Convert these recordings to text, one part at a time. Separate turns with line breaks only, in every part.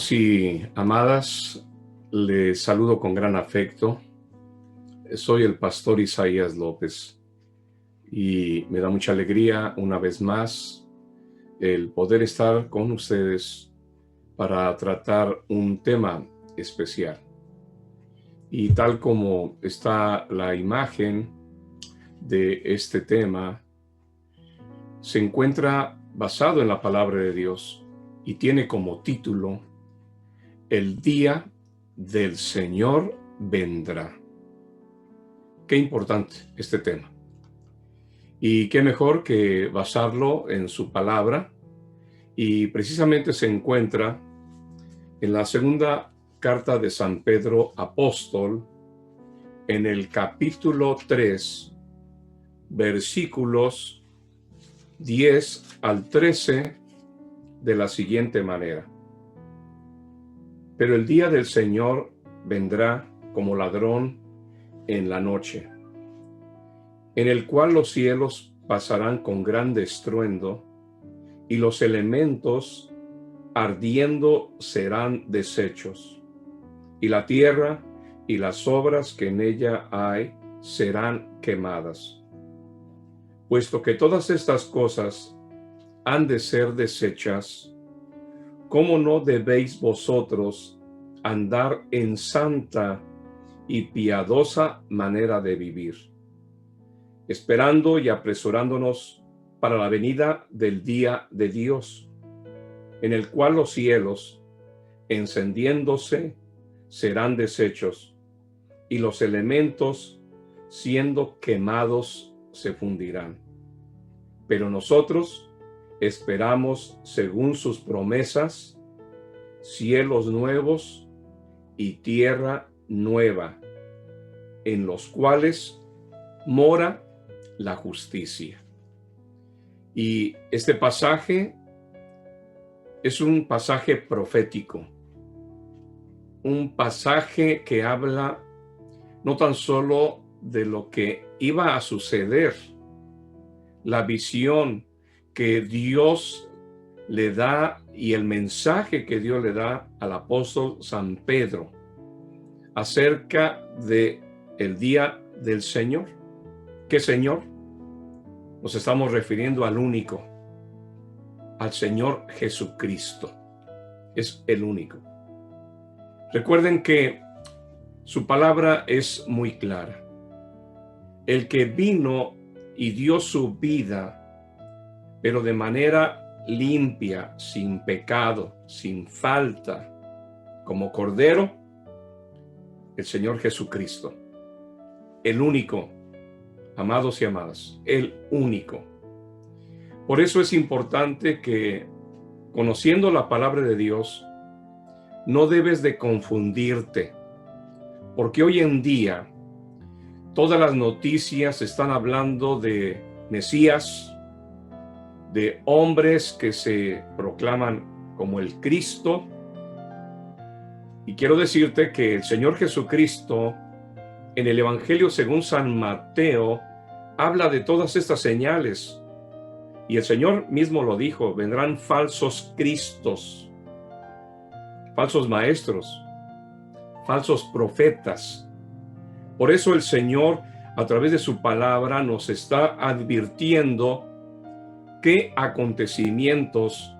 Amados y amadas, les saludo con gran afecto. Soy el pastor Isaías López y me da mucha alegría una vez más el poder estar con ustedes para tratar un tema especial. Y tal como está la imagen de este tema, se encuentra basado en la palabra de Dios y tiene como título: El día del Señor vendrá. Qué importante este tema. Y qué mejor que basarlo en su palabra, y precisamente se encuentra en la segunda carta de San Pedro Apóstol, en el capítulo 3, versículos 10 al 13, de la siguiente manera: Pero el día del Señor vendrá como ladrón en la noche, en el cual los cielos pasarán con grande estruendo, y los elementos ardiendo serán deshechos, y la tierra y las obras que en ella hay serán quemadas. Puesto que todas estas cosas han de ser deshechas, ¿cómo no debéis vosotros andar en santa y piadosa manera de vivir, esperando y apresurándonos para la venida del día de Dios, en el cual los cielos, encendiéndose, serán deshechos, y los elementos, siendo quemados, se fundirán? Pero nosotros esperamos, según sus promesas, cielos nuevos y tierra nueva, en los cuales mora la justicia. Y este pasaje es un pasaje profético, un pasaje que habla no tan solo de lo que iba a suceder, la visión que Dios le da y el mensaje que Dios le da al apóstol San Pedro acerca de el día del Señor. ¿Qué Señor? Nos estamos refiriendo al único, al Señor Jesucristo. Es el único. Recuerden que su palabra es muy clara. El que vino y dio su vida, pero de manera limpia, sin pecado, sin falta, como Cordero, el Señor Jesucristo, el único, amados y amadas, el único. Por eso es importante que, conociendo la palabra de Dios, no debes de confundirte, porque hoy en día todas las noticias están hablando de Mesías, de hombres que se proclaman como el Cristo. Y quiero decirte que el Señor Jesucristo, en el Evangelio según San Mateo, habla de todas estas señales. Y el Señor mismo lo dijo: vendrán falsos cristos, falsos maestros, falsos profetas. Por eso el Señor, a través de su palabra, nos está advirtiendo qué acontecimientos,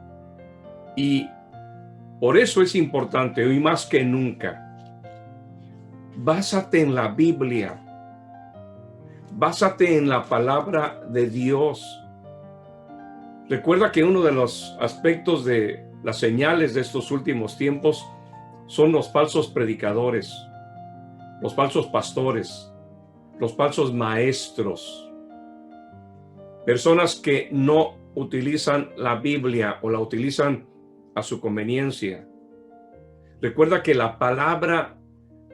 y por eso es importante hoy más que nunca, básate en la Biblia, básate en la palabra de Dios. Recuerda que uno de los aspectos de las señales de estos últimos tiempos son los falsos predicadores, los falsos pastores, los falsos maestros. Personas que no utilizan la Biblia o la utilizan a su conveniencia. Recuerda que la palabra,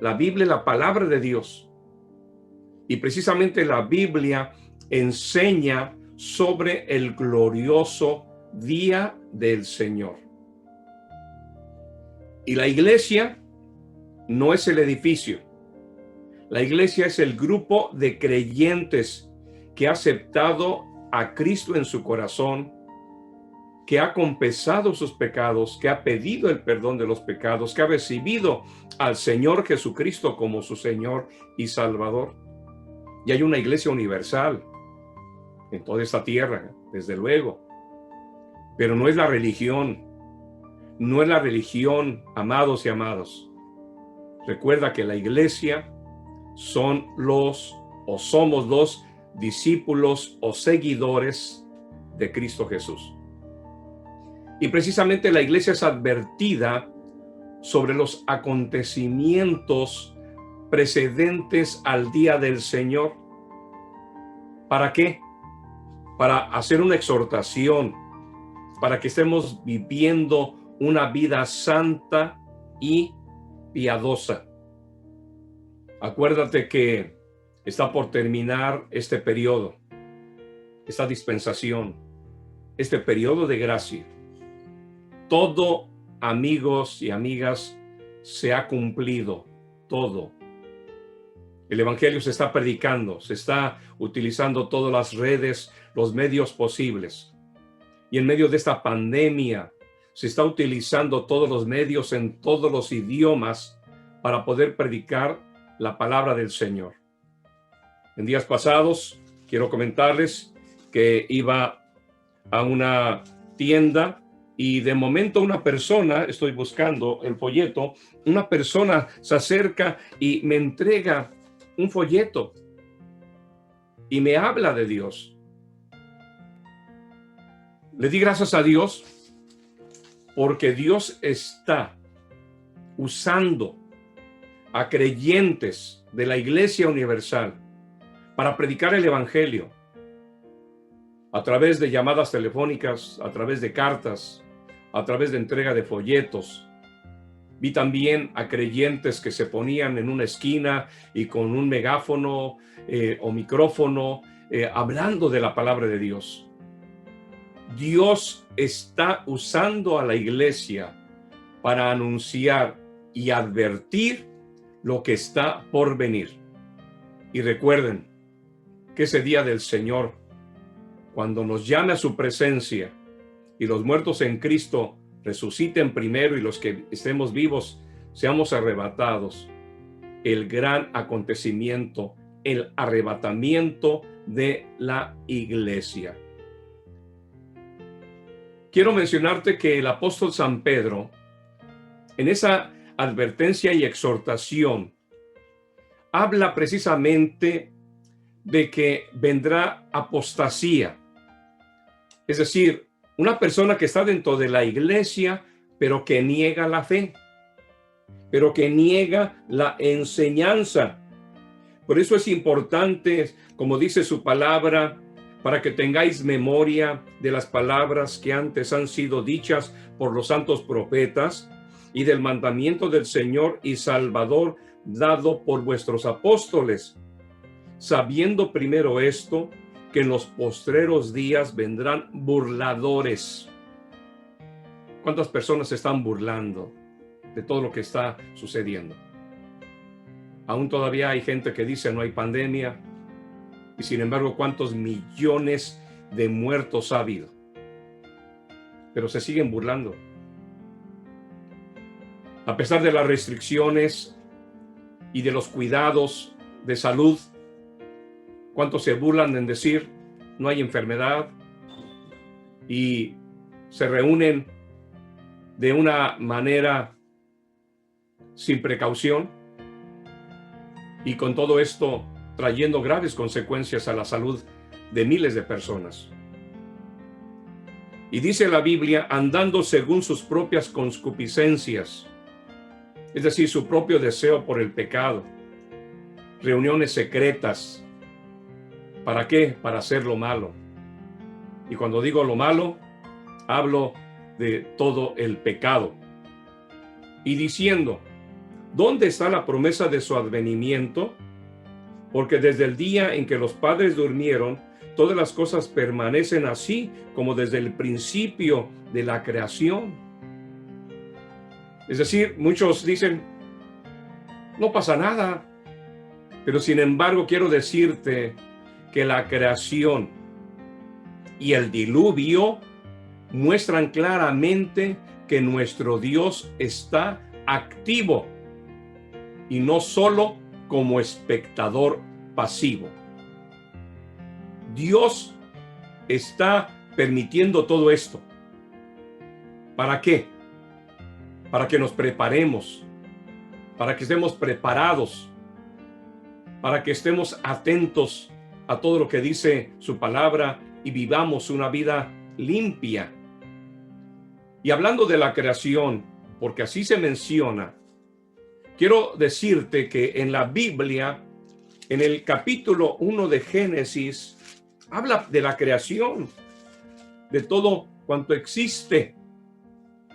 la Biblia es la palabra de Dios. Y precisamente la Biblia enseña sobre el glorioso día del Señor. Y la iglesia no es el edificio. La iglesia es el grupo de creyentes que ha aceptado a Cristo en su corazón que ha confesado sus pecados, que ha pedido el perdón de los pecados, que ha recibido al Señor Jesucristo como su Señor y Salvador. Y hay una iglesia universal en toda esta tierra, desde luego. Pero no es la religión, no es la religión, amados y amadas. Recuerda que la iglesia somos los discípulos o seguidores de Cristo Jesús. Y precisamente la iglesia es advertida sobre los acontecimientos precedentes al día del Señor. ¿Para qué? Para hacer una exhortación, para que estemos viviendo una vida santa y piadosa. Acuérdate que está por terminar este periodo, esta dispensación, este periodo de gracia. Todo, amigos y amigas, se ha cumplido, todo. El evangelio se está predicando, se está utilizando todas las redes, los medios posibles. Y en medio de esta pandemia, se está utilizando todos los medios en todos los idiomas para poder predicar la palabra del Señor. En días pasados, quiero comentarles que iba a una tienda y de momento una persona, estoy buscando el folleto, una persona se acerca y me entrega un folleto y me habla de Dios. Le di gracias a Dios porque Dios está usando a creyentes de la Iglesia Universal para predicar el Evangelio a través de llamadas telefónicas, a través de cartas, a través de entrega de folletos. Vi también a creyentes que se ponían en una esquina y con un megáfono o micrófono hablando de la palabra de Dios. Dios está usando a la iglesia para anunciar y advertir lo que está por venir. Y recuerden que ese día del Señor, cuando nos llame a su presencia y los muertos en Cristo resuciten primero y los que estemos vivos seamos arrebatados, el gran acontecimiento, el arrebatamiento de la iglesia. Quiero mencionarte que el apóstol San Pedro, en esa advertencia y exhortación, habla precisamente de que vendrá apostasía. Es decir, una persona que está dentro de la iglesia, pero que niega la fe, pero que niega la enseñanza. Por eso es importante, como dice su palabra, para que tengáis memoria de las palabras que antes han sido dichas por los santos profetas y del mandamiento del Señor y Salvador dado por vuestros apóstoles, sabiendo primero esto, que en los postreros días vendrán burladores. ¿Cuántas personas se están burlando de todo lo que está sucediendo? Aún todavía hay gente que dice no hay pandemia, y sin embargo, ¿cuántos millones de muertos ha habido? Pero se siguen burlando. A pesar de las restricciones y de los cuidados de salud, ¿cuántos se burlan en decir no hay enfermedad? Y se reúnen de una manera sin precaución y con todo esto trayendo graves consecuencias a la salud de miles de personas. Y dice la Biblia, andando según sus propias concupiscencias, es decir, su propio deseo por el pecado, reuniones secretas. ¿Para qué? Para hacer lo malo. Y cuando digo lo malo, hablo de todo el pecado. Y diciendo, ¿dónde está la promesa de su advenimiento? Porque desde el día en que los padres durmieron, todas las cosas permanecen así como desde el principio de la creación. Es decir, muchos dicen, no pasa nada. Pero sin embargo, quiero decirte que la creación y el diluvio muestran claramente que nuestro Dios está activo y no solo como espectador pasivo. Dios está permitiendo todo esto. ¿Para qué? Para que nos preparemos, para que estemos preparados, para que estemos atentos a todo lo que dice su palabra y vivamos una vida limpia. Y hablando de la creación, porque así se menciona, quiero decirte que en la Biblia, en el capítulo 1 de Génesis, habla de la creación, de todo cuanto existe.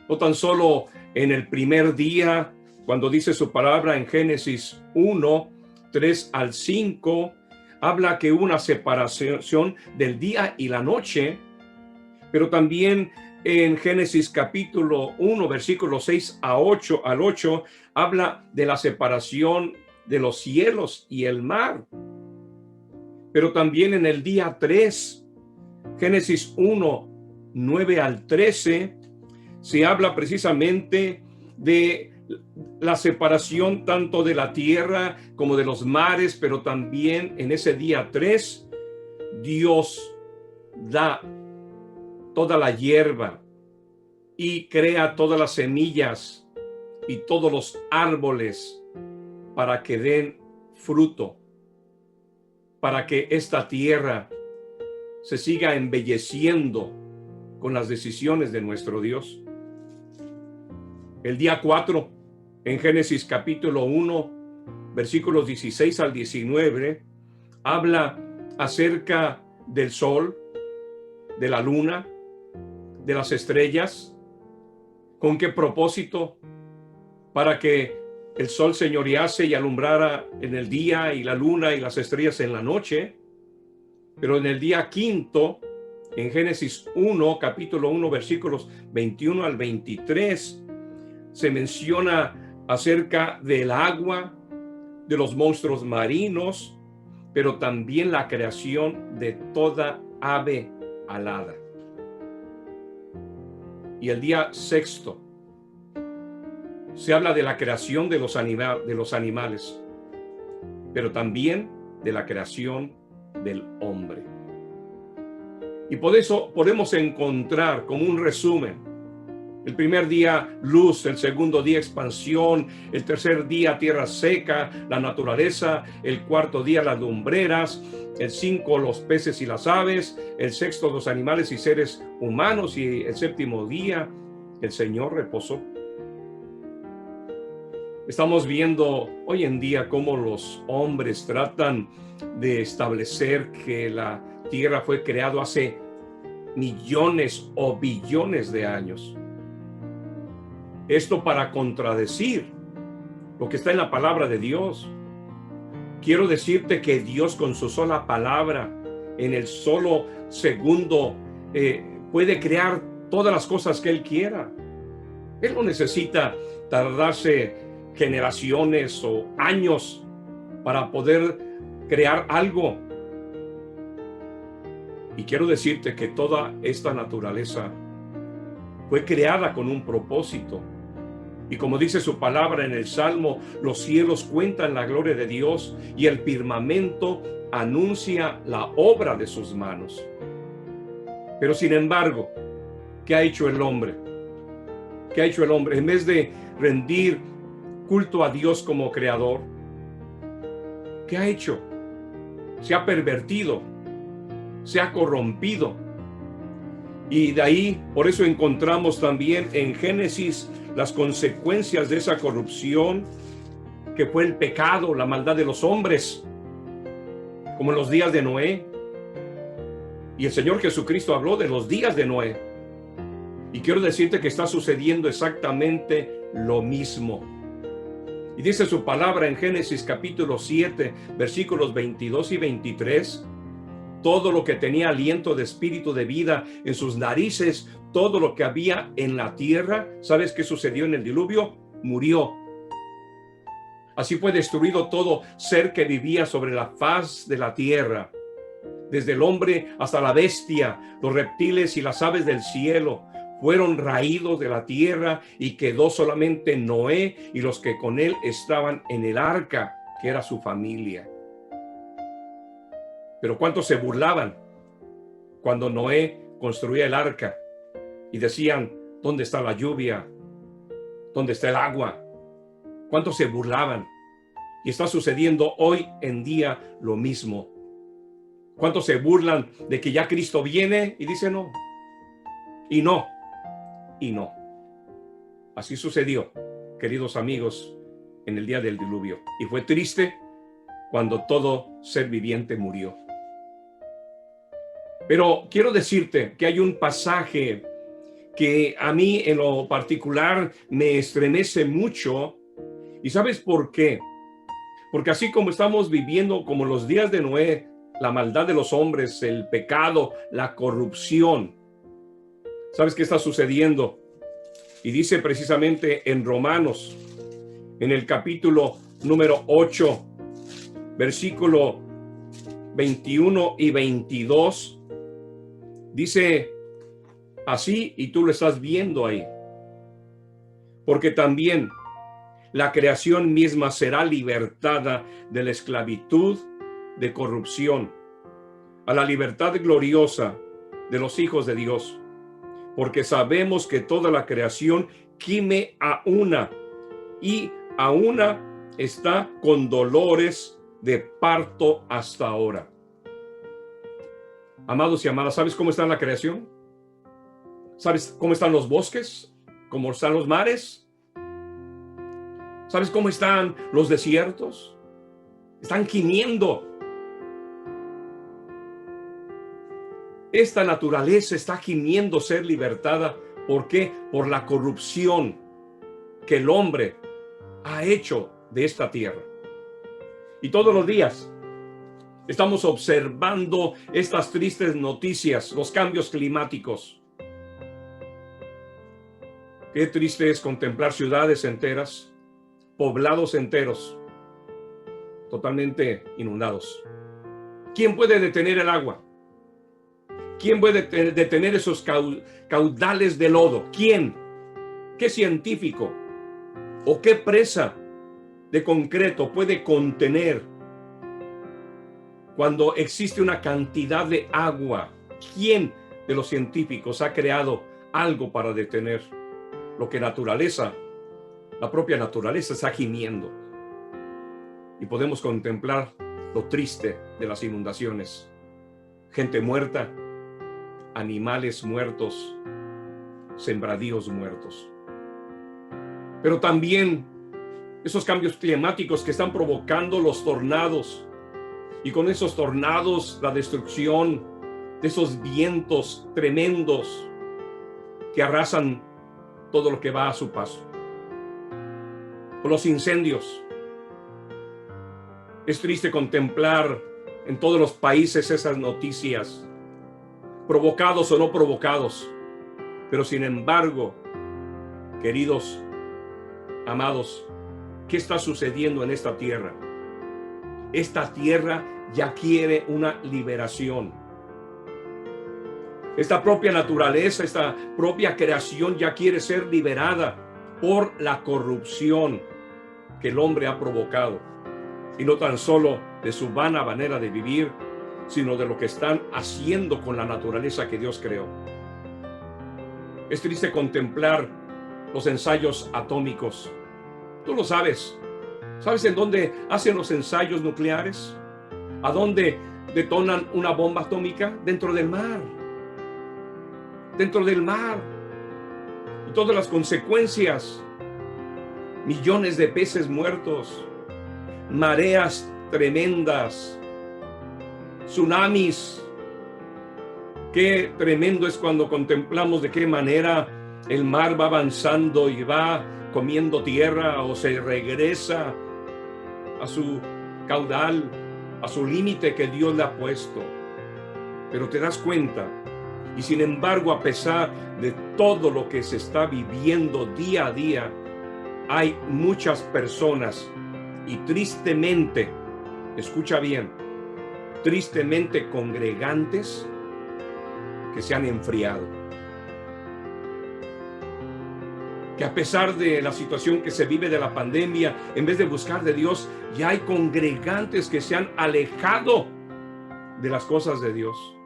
No tan solo en el primer día, cuando dice su palabra en Génesis 1, 3 al 5, habla que hubo una separación del día y la noche, pero también en Génesis capítulo 1, versículos 6 al 8, habla de la separación de los cielos y el mar. Pero también en el día 3, Génesis 1, 9 al 13, se habla precisamente de la separación tanto de la tierra como de los mares, pero también en ese día 3, Dios da toda la hierba y crea todas las semillas y todos los árboles para que den fruto, para que esta tierra se siga embelleciendo con las decisiones de nuestro Dios. El día 4, en Génesis capítulo 1, versículos 16 al 19, habla acerca del sol, de la luna, de las estrellas. ¿Con qué propósito? Para que el sol señorease y alumbrara en el día y la luna y las estrellas en la noche. Pero en el día 5, en Génesis 1, capítulo 1, versículos 21 al 23, se menciona acerca del agua, de los monstruos marinos, pero también la creación de toda ave alada. Y el día 6 se habla de la creación de los animales, pero también de la creación del hombre. Y por eso podemos encontrar como un resumen: el primer día luz, el segundo día expansión, el tercer día tierra seca, la naturaleza, el cuarto día las lumbreras, el 5 los peces y las aves, el 6 los animales y seres humanos, y el 7º día el Señor reposó. Estamos viendo hoy en día cómo los hombres tratan de establecer que la tierra fue creada hace millones o billones de años. Esto para contradecir lo que está en la palabra de Dios. Quiero decirte que Dios, con su sola palabra, en el solo segundo, puede crear todas las cosas que Él quiera. Él no necesita tardarse generaciones o años para poder crear algo. Y quiero decirte que toda esta naturaleza fue creada con un propósito. Y como dice su palabra en el Salmo, los cielos cuentan la gloria de Dios y el firmamento anuncia la obra de sus manos. Pero sin embargo, ¿qué ha hecho el hombre? ¿Qué ha hecho el hombre? En vez de rendir culto a Dios como creador, ¿qué ha hecho? Se ha pervertido, se ha corrompido. Y de ahí, por eso encontramos también en Génesis las consecuencias de esa corrupción, que fue el pecado, la maldad de los hombres, como en los días de Noé. Y el Señor Jesucristo habló de los días de Noé. Y quiero decirte que está sucediendo exactamente lo mismo. Y dice su palabra en Génesis capítulo 7, versículos 22 y 23, todo lo que tenía aliento de espíritu de vida en sus narices, todo lo que había en la tierra, ¿sabes qué sucedió en el diluvio? Murió. Así fue destruido todo ser que vivía sobre la faz de la tierra. desde el hombre hasta la bestia, los reptiles y las aves del cielo, fueron raídos de la tierra y quedó solamente Noé y los que con él estaban en el arca, que era su familia. Pero ¿cuántos se burlaban cuando Noé construía el arca y decían, ¿dónde está la lluvia? ¿Dónde está el agua? ¿Cuántos se burlaban? Y está sucediendo hoy en día lo mismo. ¿Cuántos se burlan de que ya Cristo viene y dice no? Y no. Y no. Así sucedió, queridos amigos, en el día del diluvio. Y fue triste cuando todo ser viviente murió. Pero quiero decirte que hay un pasaje que a mí en lo particular me estremece mucho. ¿Y sabes por qué? Porque así como estamos viviendo como los días de Noé, la maldad de los hombres, el pecado, la corrupción, ¿sabes qué está sucediendo? Y dice precisamente en Romanos, en el capítulo número 8, versículo 21 y 22, dice así, y tú lo estás viendo ahí. Porque también la creación misma será libertada de la esclavitud de corrupción a la libertad gloriosa de los hijos de Dios. Porque sabemos que toda la creación gime a una y a una está con dolores de parto hasta ahora. Amados y amadas, ¿sabes cómo está la creación? ¿Sabes cómo están los bosques? ¿Cómo están los mares? ¿Sabes cómo están los desiertos? Están gimiendo. Esta naturaleza está gimiendo ser libertada. ¿Por qué? Por la corrupción que el hombre ha hecho de esta tierra. Y todos los días estamos observando estas tristes noticias, los cambios climáticos. Qué triste es contemplar ciudades enteras, poblados enteros, totalmente inundados. ¿Quién puede detener el agua? ¿Quién puede detener esos caudales de lodo? ¿Quién? ¿Qué científico o qué presa de concreto puede contener cuando existe una cantidad de agua? ¿Quién de los científicos ha creado algo para detener lo que la propia naturaleza está gimiendo? Y podemos contemplar lo triste de las inundaciones. Gente muerta, animales muertos, sembradíos muertos. Pero también esos cambios climáticos que están provocando los tornados, y con esos tornados la destrucción de esos vientos tremendos que arrasan todo lo que va a su paso. O los incendios. Es triste contemplar en todos los países esas noticias, provocados o no provocados, pero sin embargo, queridos, amados, ¿qué está sucediendo en esta tierra? Esta tierra ya quiere una liberación. Esta propia naturaleza, esta propia creación ya quiere ser liberada por la corrupción que el hombre ha provocado. Y no tan solo de su vana manera de vivir, sino de lo que están haciendo con la naturaleza que Dios creó. Es triste contemplar los ensayos atómicos. Tú lo sabes. ¿Sabes en dónde hacen los ensayos nucleares? ¿A dónde detonan una bomba atómica? Dentro del mar. Dentro del mar. Y todas las consecuencias. Millones de peces muertos. Mareas tremendas. Tsunamis. Qué tremendo es cuando contemplamos de qué manera el mar va avanzando y va comiendo tierra o se regresa a su caudal, a su límite que Dios le ha puesto. Pero te das cuenta, y sin embargo, a pesar de todo lo que se está viviendo día a día, hay muchas personas, y tristemente, escucha bien, tristemente congregantes que se han enfriado. Que a pesar de la situación que se vive de la pandemia, en vez de buscar de Dios, ya hay congregantes que se han alejado de las cosas de Dios.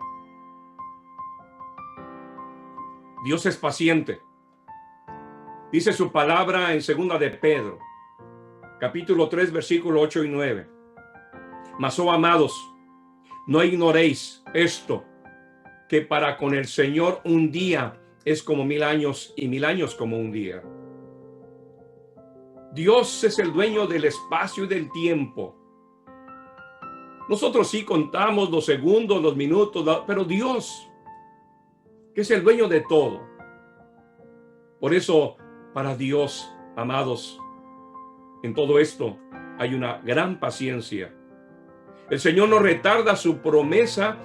Dios es paciente. Dice su palabra en 2 de Pedro, capítulo 3, versículo 8 y 9. Mas, oh amados, no ignoréis esto, que para con el Señor un día es como 1000 años y 1000 años como un día. Dios es el dueño del espacio y del tiempo. Nosotros sí contamos los segundos, los minutos, pero Dios, que es el dueño de todo. Por eso, para Dios, amados, en todo esto hay una gran paciencia. El Señor no retarda su promesa,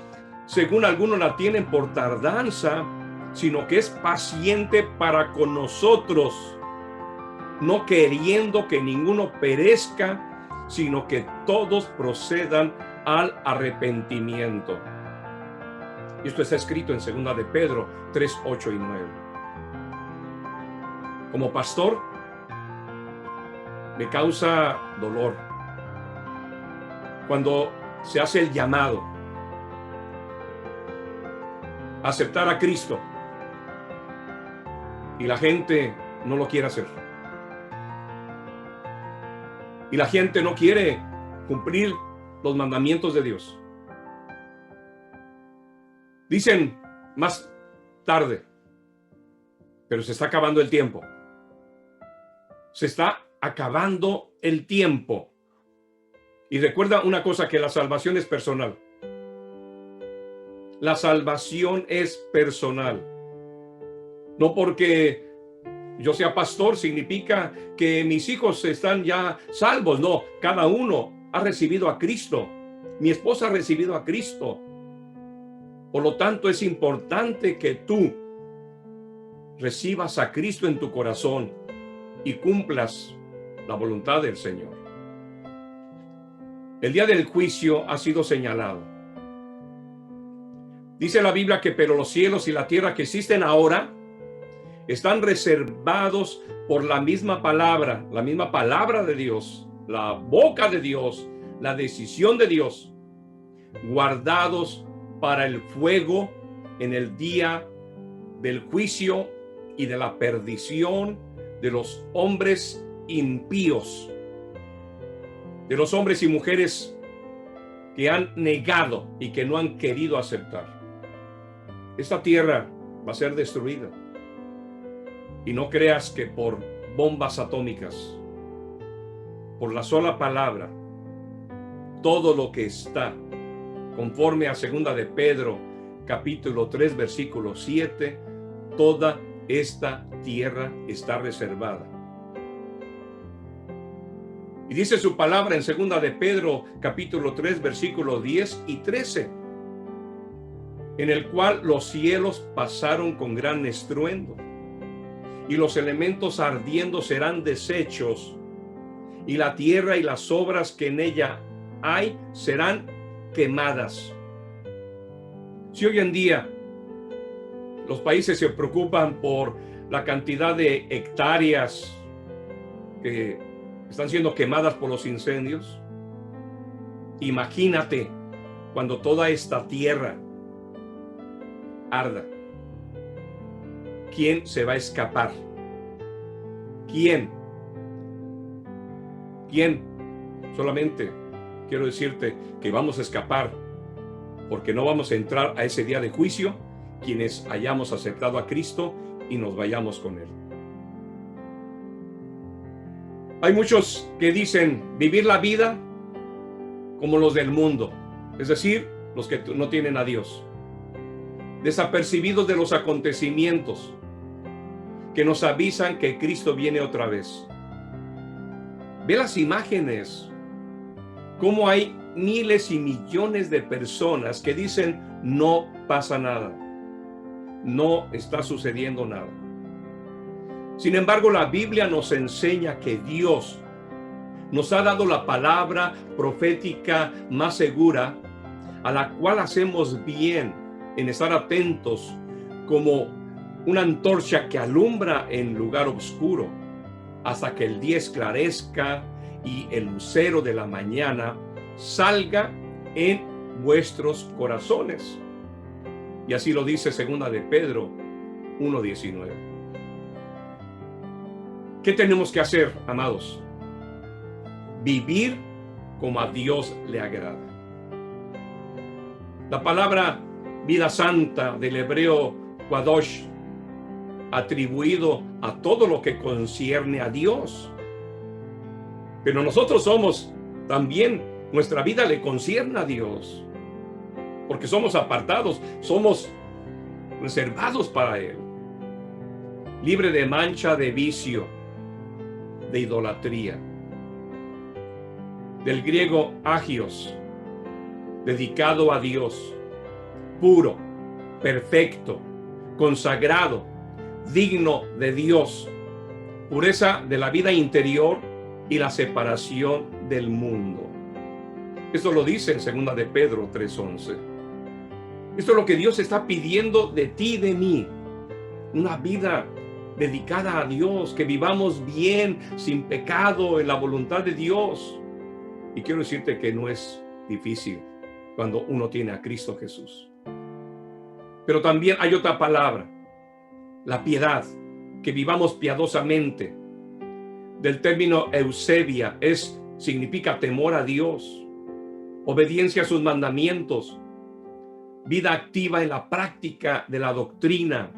según algunos la tienen por tardanza, sino que es paciente para con nosotros, no queriendo que ninguno perezca, sino que todos procedan al arrepentimiento. Y esto está escrito en 2 de Pedro 3, 8 y 9. Como pastor, me causa dolor cuando se hace el llamado a aceptar a Cristo y la gente no lo quiere hacer. Y la gente no quiere cumplir los mandamientos de Dios. Dicen más tarde, pero se está acabando el tiempo. Se está acabando el tiempo. Y recuerda una cosa, que la salvación es personal. La salvación es personal. No porque yo sea pastor significa que mis hijos están ya salvos. No, cada uno ha recibido a Cristo. Mi esposa ha recibido a Cristo. Por lo tanto, es importante que tú recibas a Cristo en tu corazón y cumplas la voluntad del Señor. El día del juicio ha sido señalado. Dice la Biblia que pero los cielos y la tierra que existen ahora están reservados por la misma palabra de Dios, la boca de Dios, la decisión de Dios, guardados para el fuego en el día del juicio y de la perdición de los hombres impíos, de los hombres y mujeres que han negado y que no han querido aceptar. Esta tierra va a ser destruida. Y no creas que por bombas atómicas, por la sola palabra, todo lo que está conforme a 2 de Pedro, capítulo 3, versículo 7, toda esta tierra está reservada. Y dice su palabra en 2 de Pedro, capítulo 3, versículo 10 y 13, en el cual los cielos pasaron con gran estruendo, y los elementos ardiendo serán deshechos, y la tierra y las obras que en ella hay serán quemadas. Si hoy en día los países se preocupan por la cantidad de hectáreas que están siendo quemadas por los incendios, imagínate cuando toda esta tierra arda. ¿Quién se va a escapar? ¿Quién? Solamente quiero decirte que vamos a escapar, porque no vamos a entrar a ese día de juicio quienes hayamos aceptado a Cristo y nos vayamos con Él. Hay muchos que dicen vivir la vida como los del mundo, es decir, los que no tienen a Dios, desapercibidos de los acontecimientos que nos avisan que Cristo viene otra vez. Ve las imágenes, cómo hay miles y millones de personas que dicen no pasa nada, no está sucediendo nada. Sin embargo, la Biblia nos enseña que Dios nos ha dado la palabra profética más segura a la cual hacemos bien en estar atentos como una antorcha que alumbra en lugar oscuro, hasta que el día esclarezca y el lucero de la mañana salga en vuestros corazones. Y así lo dice segunda de Pedro 1:19. ¿Qué tenemos que hacer, amados? Vivir como a Dios le agrada. La palabra vida santa del hebreo Kadosh, atribuido a todo lo que concierne a Dios. Pero nosotros somos también, nuestra vida le concierne a Dios, porque somos apartados, somos reservados para Él, libre de mancha, de vicio, de idolatría. Del griego agios, dedicado a Dios, puro, perfecto, consagrado, digno de Dios, pureza de la vida interior y la separación del mundo. Esto lo dice en 2 de Pedro 3:11. Esto es lo que Dios está pidiendo de ti y de mí. Una vida dedicada a Dios, que vivamos bien, sin pecado, en la voluntad de Dios. Y quiero decirte que no es difícil cuando uno tiene a Cristo Jesús. Pero también hay otra palabra, la piedad, que vivamos piadosamente. Del término eusebia, significa temor a Dios, obediencia a sus mandamientos, vida activa en la práctica de la doctrina.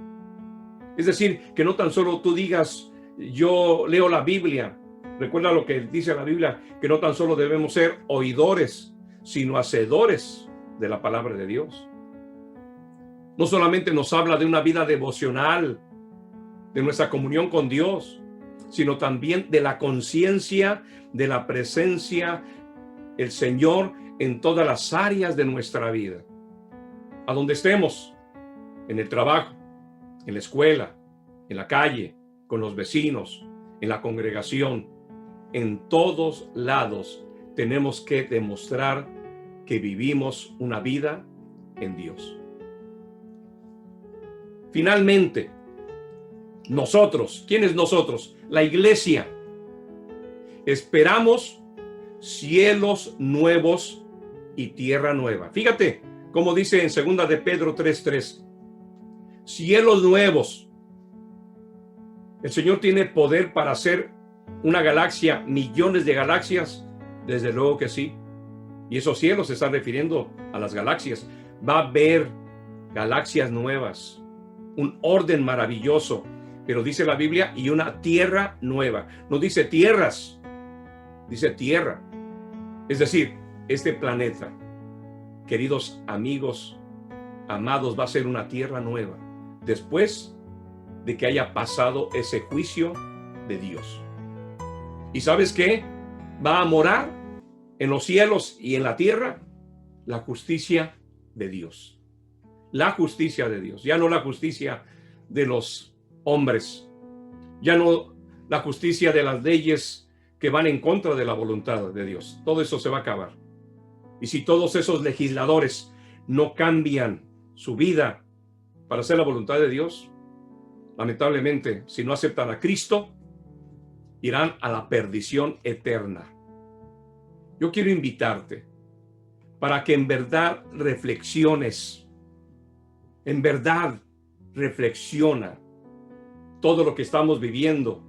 Es decir, que no tan solo tú digas, yo leo la Biblia. Recuerda lo que dice la Biblia, que no tan solo debemos ser oidores, sino hacedores de la palabra de Dios. No solamente nos habla de una vida devocional, de nuestra comunión con Dios, sino también de la conciencia de la presencia del Señor en todas las áreas de nuestra vida. A donde estemos, en el trabajo, en la escuela, en la calle, con los vecinos, en la congregación, en todos lados tenemos que demostrar que vivimos una vida en Dios. Finalmente, nosotros, ¿quiénes nosotros? La iglesia. Esperamos cielos nuevos y tierra nueva. Fíjate cómo dice en 2 de Pedro 3:3. Cielos nuevos. El Señor tiene poder para hacer una galaxia, millones de galaxias. Desde luego que sí. Y esos cielos se están refiriendo a las galaxias. Va a haber galaxias nuevas, un orden maravilloso, pero dice la Biblia, y una tierra nueva. No dice tierras, dice tierra. Es decir, este planeta, queridos amigos, amados, va a ser una tierra nueva, después de que haya pasado ese juicio de Dios. ¿Y sabes qué? Va a morar en los cielos y en la tierra la justicia de Dios. La justicia de Dios, ya no la justicia de los hombres, ya no la justicia de las leyes que van en contra de la voluntad de Dios. Todo eso se va a acabar. Y si todos esos legisladores no cambian su vida para hacer la voluntad de Dios, lamentablemente, si no aceptan a Cristo, irán a la perdición eterna. Yo quiero invitarte para que en verdad reflexiones, en verdad reflexiona todo lo que estamos viviendo,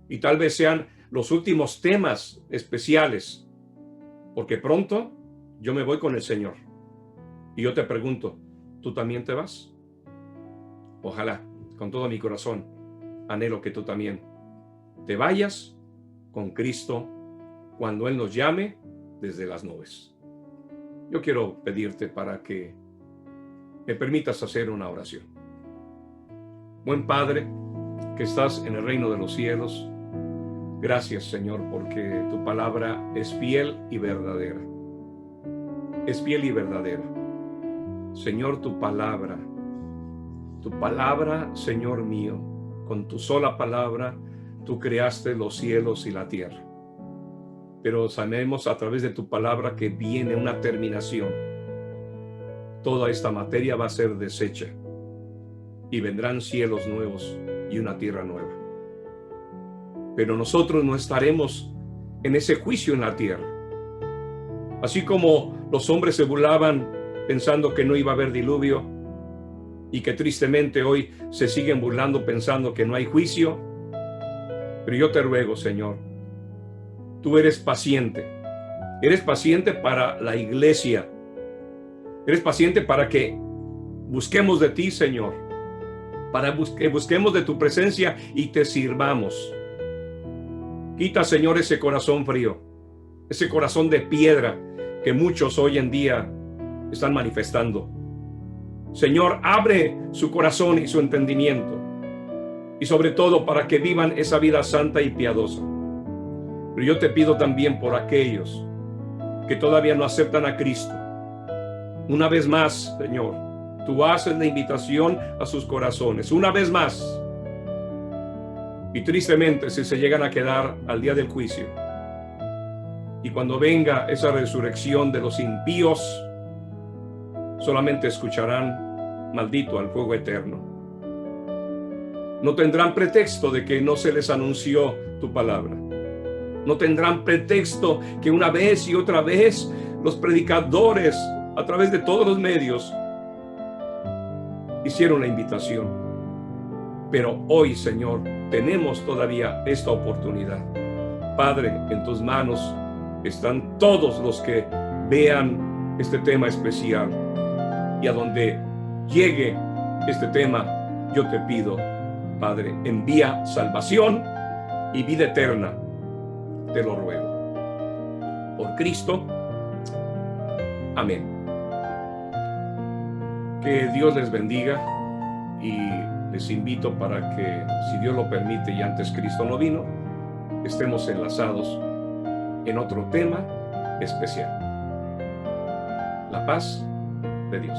y tal vez sean los últimos temas especiales, porque pronto yo me voy con el Señor. Y yo te pregunto, ¿tú también te vas? Ojalá, con todo mi corazón, anhelo que tú también te vayas con Cristo cuando Él nos llame desde las nubes. Yo quiero pedirte para que me permitas hacer una oración. Buen Padre, que estás en el reino de los cielos, gracias, Señor, porque tu palabra es fiel y verdadera. Es fiel y verdadera. Señor, tu palabra, Señor mío, con tu sola palabra, tú creaste los cielos y la tierra. Pero sabemos a través de tu palabra que viene una terminación. toda esta materia va a ser deshecha y vendrán cielos nuevos y una tierra nueva. Pero nosotros no estaremos en ese juicio en la tierra. Así como los hombres se burlaban pensando que no iba a haber diluvio, y que tristemente hoy se siguen burlando pensando que no hay juicio. Pero yo te ruego, Señor, tú eres paciente para la iglesia, eres paciente para que busquemos de ti, Señor, para que busquemos de tu presencia y te sirvamos. Quita, Señor, ese corazón frío, ese corazón de piedra que muchos hoy en día están manifestando. Señor, abre su corazón y su entendimiento, y sobre todo para que vivan esa vida santa y piadosa. Pero yo te pido también por aquellos que todavía no aceptan a Cristo. Una vez más, Señor, tú haces la invitación a sus corazones, una vez más. Y tristemente, si se llegan a quedar al día del juicio, y cuando venga esa resurrección de los impíos, solamente escucharán: maldito al fuego eterno. No tendrán pretexto de que no se les anunció tu palabra. No tendrán pretexto que una vez y otra vez los predicadores, a través de todos los medios, hicieron la invitación. Pero hoy, Señor, tenemos todavía esta oportunidad. Padre, en tus manos están todos los que vean este tema especial. Y a donde llegue este tema, yo te pido, Padre, envía salvación y vida eterna. Te lo ruego. Por Cristo. Amén. Que Dios les bendiga y les invito para que, si Dios lo permite y antes Cristo no vino, estemos enlazados en otro tema especial. La paz de Dios.